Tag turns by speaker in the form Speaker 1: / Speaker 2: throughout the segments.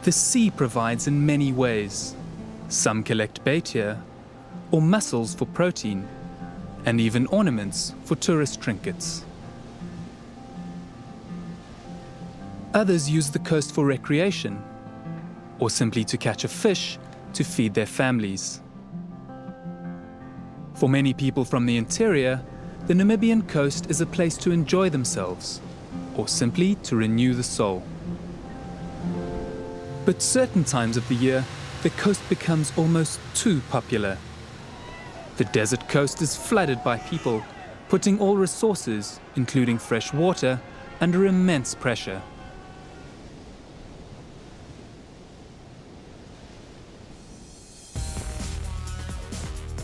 Speaker 1: The sea provides in many ways. Some collect bait here, or mussels for protein, and even ornaments for tourist trinkets. Others use the coast for recreation, or simply to catch a fish to feed their families. For many people from the interior, the Namibian coast is a place to enjoy themselves, or simply to renew the soul. But certain times of the year, the coast becomes almost too popular. The desert coast is flooded by people, putting all resources, including fresh water, under immense pressure.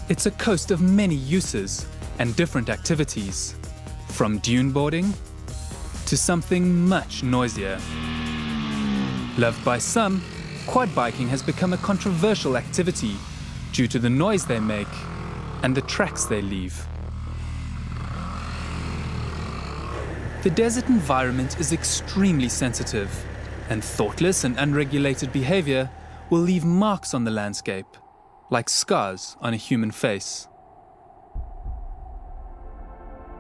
Speaker 1: It's a coast of many uses and different activities, from dune boarding to something much noisier. Loved by some, quad biking has become a controversial activity due to the noise they make and the tracks they leave. The desert environment is extremely sensitive, and thoughtless and unregulated behavior will leave marks on the landscape, like scars on a human face.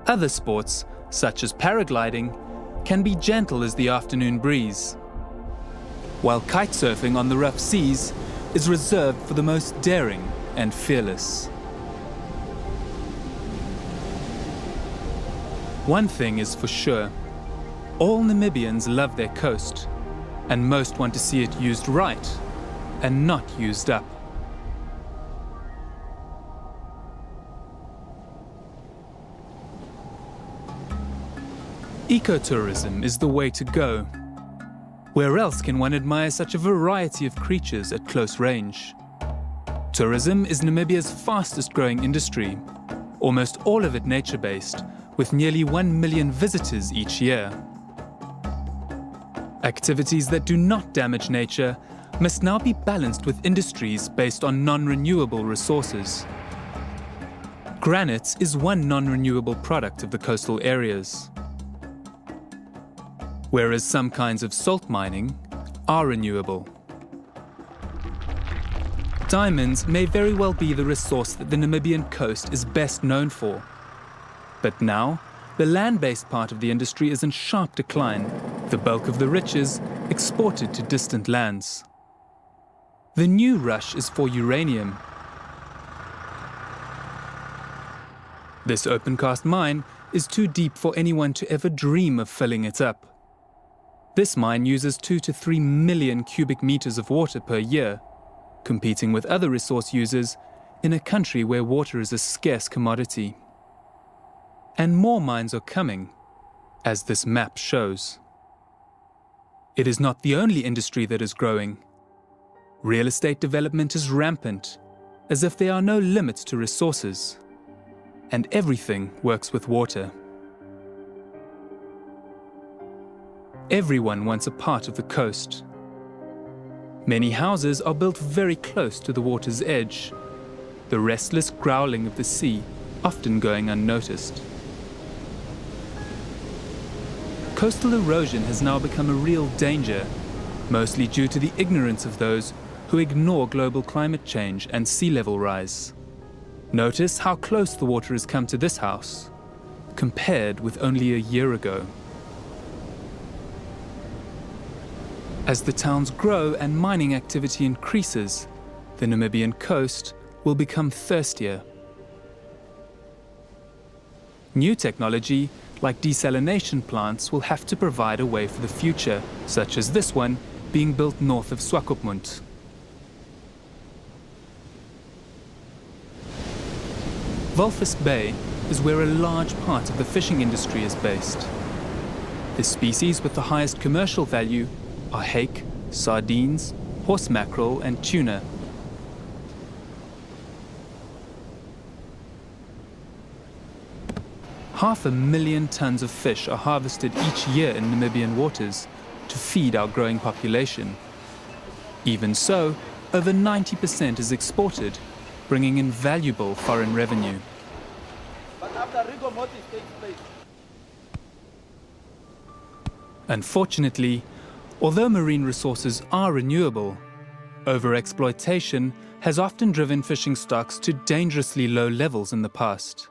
Speaker 1: Other sports, such as paragliding, can be gentle as the afternoon breeze, while kitesurfing on the rough seas is reserved for the most daring and fearless. One thing is for sure, all Namibians love their coast, and most want to see it used right and not used up. Ecotourism is the way to go. Where else can one admire such a variety of creatures at close range? Tourism is Namibia's fastest growing industry, almost all of it nature-based, with nearly 1 million visitors each year. Activities that do not damage nature must now be balanced with industries based on non-renewable resources. Granite is one non-renewable product of the coastal areas, whereas some kinds of salt mining are renewable. Diamonds may very well be the resource that the Namibian coast is best known for. But now, the land-based part of the industry is in sharp decline, the bulk of the riches exported to distant lands. The new rush is for uranium. This open-cast mine is too deep for anyone to ever dream of filling it up. This mine uses 2 to 3 million cubic meters of water per year, competing with other resource users in a country where water is a scarce commodity. And more mines are coming, as this map shows. It is not the only industry that is growing. Real estate development is rampant, as if there are no limits to resources, and everything works with water. Everyone wants a part of the coast. Many houses are built very close to the water's edge, the restless growling of the sea often going unnoticed. Coastal erosion has now become a real danger, mostly due to the ignorance of those who ignore global climate change and sea level rise. Notice how close the water has come to this house, compared with only a year ago. As the towns grow and mining activity increases, the Namibian coast will become thirstier. New technology, like desalination plants, will have to provide a way for the future, such as this one being built north of Swakopmund. Walvis Bay is where a large part of the fishing industry is based. The species with the highest commercial value are hake, sardines, horse mackerel, and tuna. Half a million tons of fish are harvested each year in Namibian waters to feed our growing population. Even so, over 90% is exported, bringing in valuable foreign revenue.
Speaker 2: But after rigor mortis takes place.
Speaker 1: Unfortunately, Although marine resources are renewable, overexploitation has often driven fishing stocks to dangerously low levels in the past.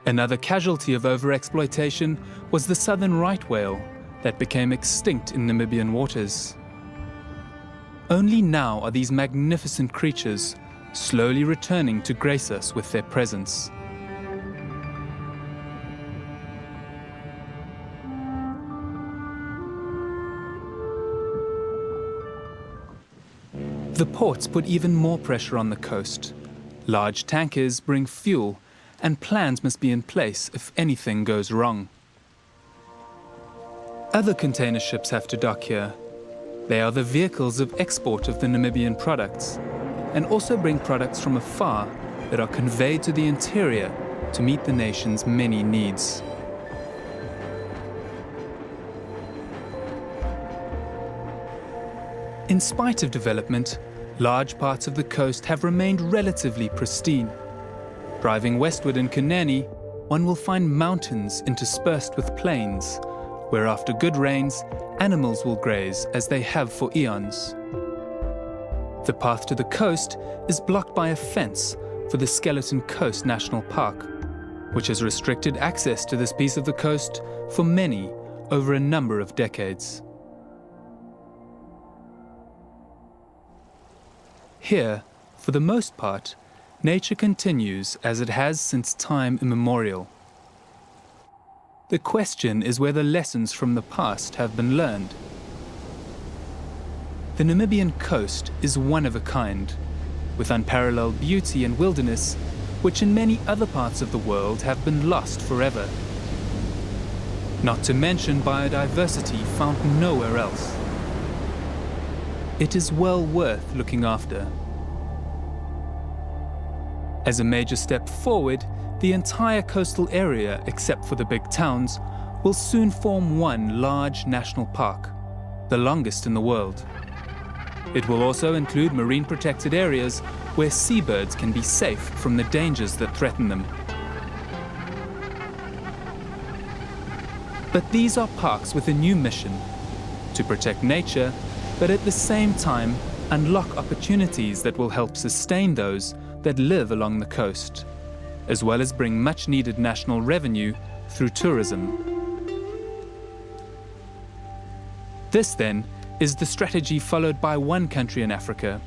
Speaker 1: Another casualty of overexploitation was the southern right whale that became extinct in Namibian waters. Only now are these magnificent creatures slowly returning to grace us with their presence. The ports put even more pressure on the coast. Large tankers bring fuel, and plans must be in place if anything goes wrong. Other container ships have to dock here. They are the vehicles of export of the Namibian products, and also bring products from afar that are conveyed to the interior to meet the nation's many needs. In spite of development, large parts of the coast have remained relatively pristine. Driving westward in Kunene, one will find mountains interspersed with plains, where after good rains, animals will graze as they have for eons. The path to the coast is blocked by a fence for the Skeleton Coast National Park, which has restricted access to this piece of the coast for many over a number of decades. Here, for the most part, nature continues as it has since time immemorial. The question is whether lessons from the past have been learned. The Namibian coast is one of a kind, with unparalleled beauty and wilderness, which in many other parts of the world have been lost forever. Not to mention biodiversity found nowhere else. It is well worth looking after. As a major step forward, the entire coastal area, except for the big towns, will soon form one large national park, the longest in the world. It will also include marine protected areas where seabirds can be safe from the dangers that threaten them. But these are parks with a new mission: to protect nature, but at the same time unlock opportunities that will help sustain those that live along the coast, as well as bring much needed national revenue through tourism. This, then, is the strategy followed by one country in Africa,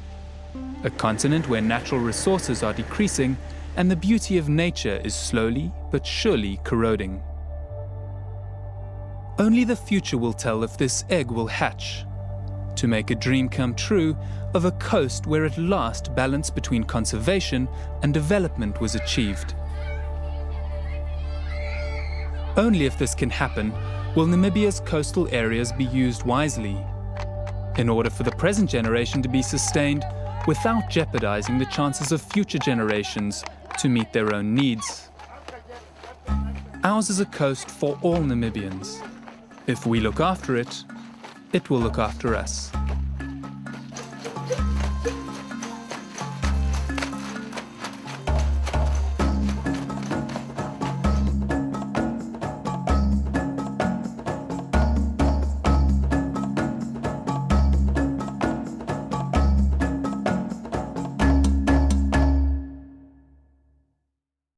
Speaker 1: a continent where natural resources are decreasing and the beauty of nature is slowly but surely corroding. Only the future will tell if this egg will hatch, to make a dream come true of a coast where at last balance between conservation and development was achieved. Only if this can happen will Namibia's coastal areas be used wisely, in order for the present generation to be sustained without jeopardizing the chances of future generations to meet their own needs. Ours is a coast for all Namibians. If we look after it, it will look after us.